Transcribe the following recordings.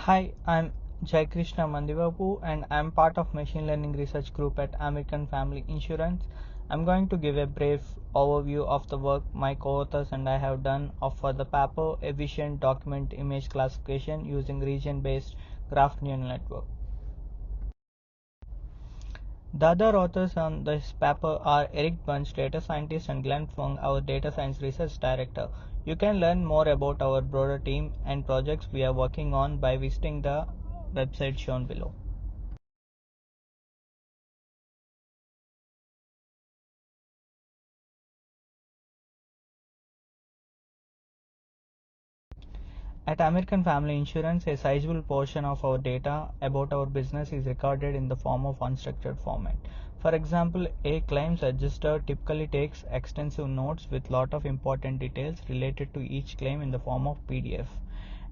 Hi, I'm Jai Krishna Mandivapu and I'm part of machine learning research group at American Family Insurance. I'm going to give a brief overview of the work my co-authors and I have done for the paper efficient document image classification using region-based graph neural network. The other authors on this paper are Eric Bunch, data scientist, and Glenn Fung, our data science research director. You can learn more about our broader team and projects we are working on by visiting the website shown below. At American Family Insurance, a sizable portion of our data about our business is recorded in the form of unstructured format. For example, a claims adjuster typically takes extensive notes with lot of important details related to each claim in the form of PDF.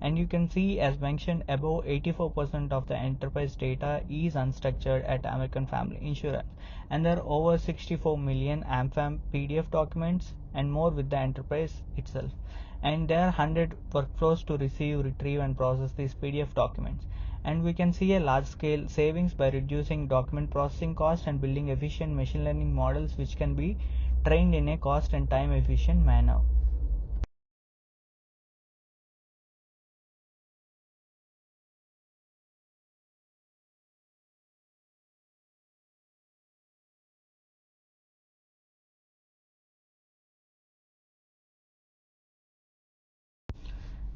And you can see, as mentioned above, 84% of the enterprise data is unstructured at American Family Insurance, and there are over 64 million AmFam PDF documents and more with the enterprise itself. And there are 100 workflows to receive, retrieve, and process these PDF documents. And we can see a large scale savings by reducing document processing cost and building efficient machine learning models which can be trained in a cost and time efficient manner.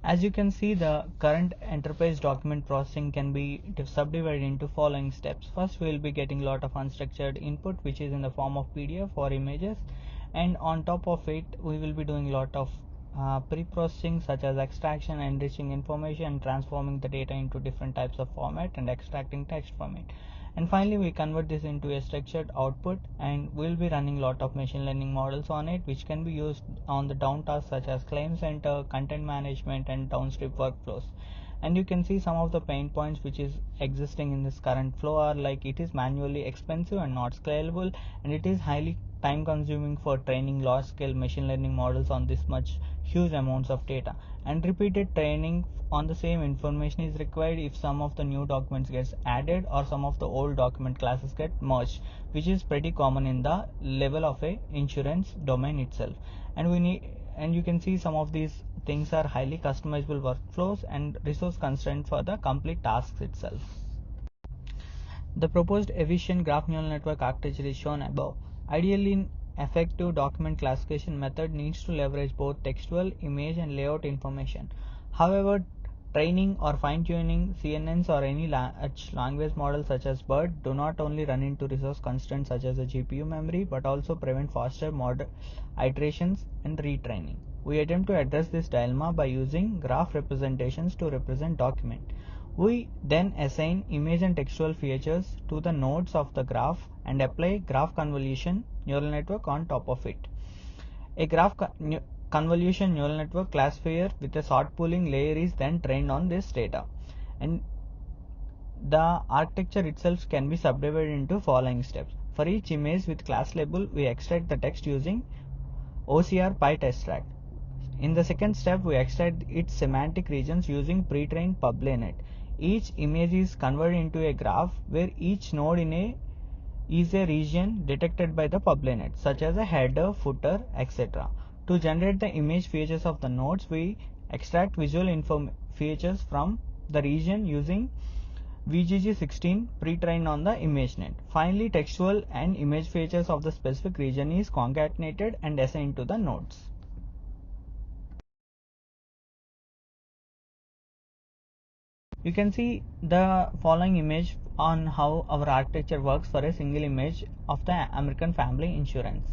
As you can see, the current enterprise document processing can be subdivided into following steps. First, we will be getting a lot of unstructured input which is in the form of PDF or images, and on top of it we will be doing a lot of pre-processing such as extraction, enriching information, and transforming the data into different types of format and extracting text from it. And finally we convert this into a structured output, and we'll be running a lot of machine learning models on it which can be used on the down tasks such as claim center, content management, and downstream workflows. And you can see some of the pain points which is existing in this current flow are like it is manually expensive and not scalable, and it is highly time consuming for training large scale machine learning models on this much huge amounts of data, and repeated training on the same information is required if some of the new documents gets added or some of the old document classes get merged, which is pretty common in the level of a insurance domain itself. And you can see some of these things are highly customizable workflows and resource constraint for the complete tasks itself. The proposed efficient graph neural network architecture is shown above. Ideally, an effective document classification method needs to leverage both textual, image, and layout information. However, training or fine-tuning CNNs or any large language model such as BERT do not only run into resource constraints such as the GPU memory, but also prevent faster model iterations and retraining. We attempt to address this dilemma by using graph representations to represent document. We then assign image and textual features to the nodes of the graph and apply graph convolution neural network on top of it. A graph convolution neural network classifier with a sort pooling layer is then trained on this data. And the architecture itself can be subdivided into following steps. For each image with class label, we extract the text using OCR PyTextract. In the second step, we extract its semantic regions using pre-trained PubLeNet. Each image is converted into a graph where each node in a is a region detected by the PubLeNet, such as a header, footer, etc. To generate the image features of the nodes, we extract visual features from the region using VGG16 pre-trained on the ImageNet. Finally, textual and image features of the specific region is concatenated and assigned to the nodes. You can see the following image on how our architecture works for a single image of the American Family Insurance.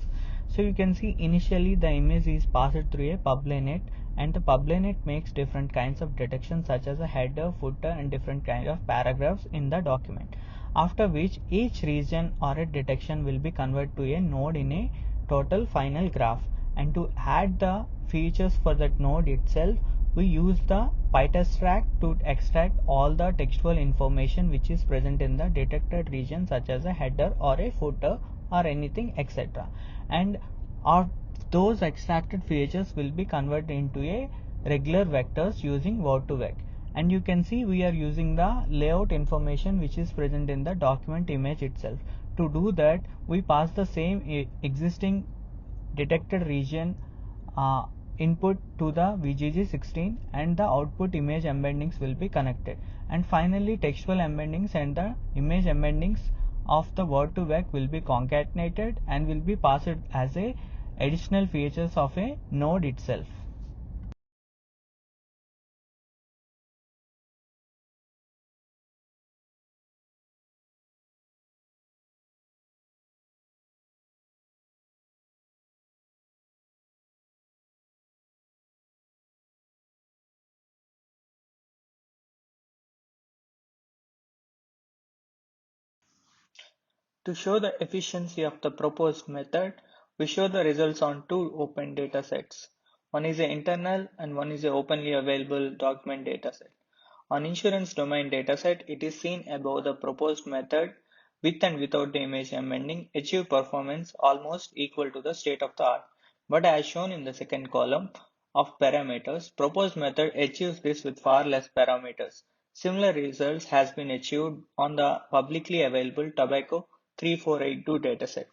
So you can see initially the image is passed through a PubLeNet, and the PubLeNet makes different kinds of detection such as a header, footer, and different kind of paragraphs in the document. After which each region or a detection will be converted to a node in a total final graph. And to add the features for that node itself, we use the PyTextract to extract all the textual information which is present in the detected region such as a header or a footer or anything, etc. And those extracted features will be converted into a regular vectors using word2vec. And you can see we are using the layout information which is present in the document image itself. To do that, we pass the same existing detected region input to the VGG16, and the output image embeddings will be connected. And finally, textual embeddings and the image embeddings of the word to vec will be concatenated and will be passed as a additional features of a node itself. To show the efficiency of the proposed method, we show the results on two open datasets. One is an internal and one is an openly available document dataset. On insurance domain dataset, it is seen above the proposed method with and without the image embedding achieve performance almost equal to the state of the art. But as shown in the second column of parameters, proposed method achieves this with far less parameters. Similar results has been achieved on the publicly available Tobacco 3482 dataset.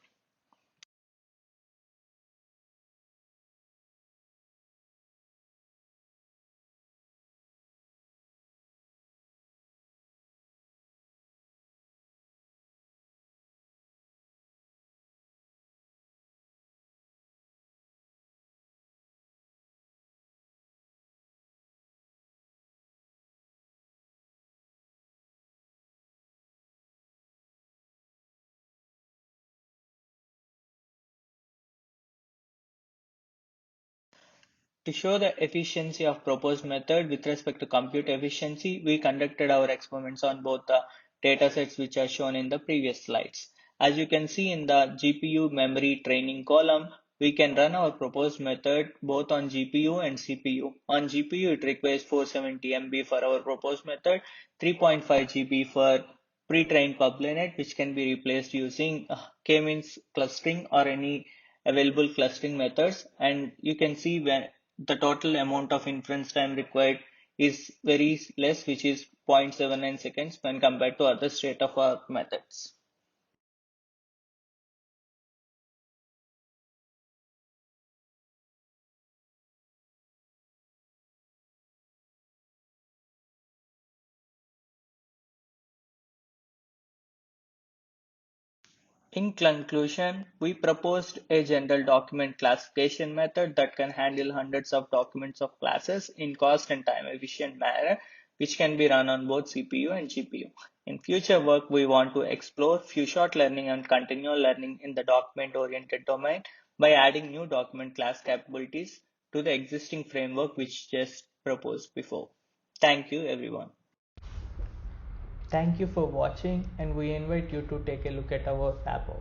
To show the efficiency of proposed method with respect to compute efficiency, we conducted our experiments on both the datasets which are shown in the previous slides. As you can see in the GPU memory training column, we can run our proposed method both on GPU and CPU. On GPU, it requires 470 MB for our proposed method, 3.5 GB for pre-trained publinet, which can be replaced using k-means clustering or any available clustering methods. And you can see when the total amount of inference time required is very less, which is 0.79 seconds when compared to other state-of-art methods. In conclusion, we proposed a general document classification method that can handle hundreds of documents of classes in cost and time efficient manner, which can be run on both CPU and GPU. In future work, we want to explore few-shot learning and continual learning in the document-oriented domain by adding new document class capabilities to the existing framework which just proposed before. Thank you, everyone. Thank you for watching, and we invite you to take a look at our paper.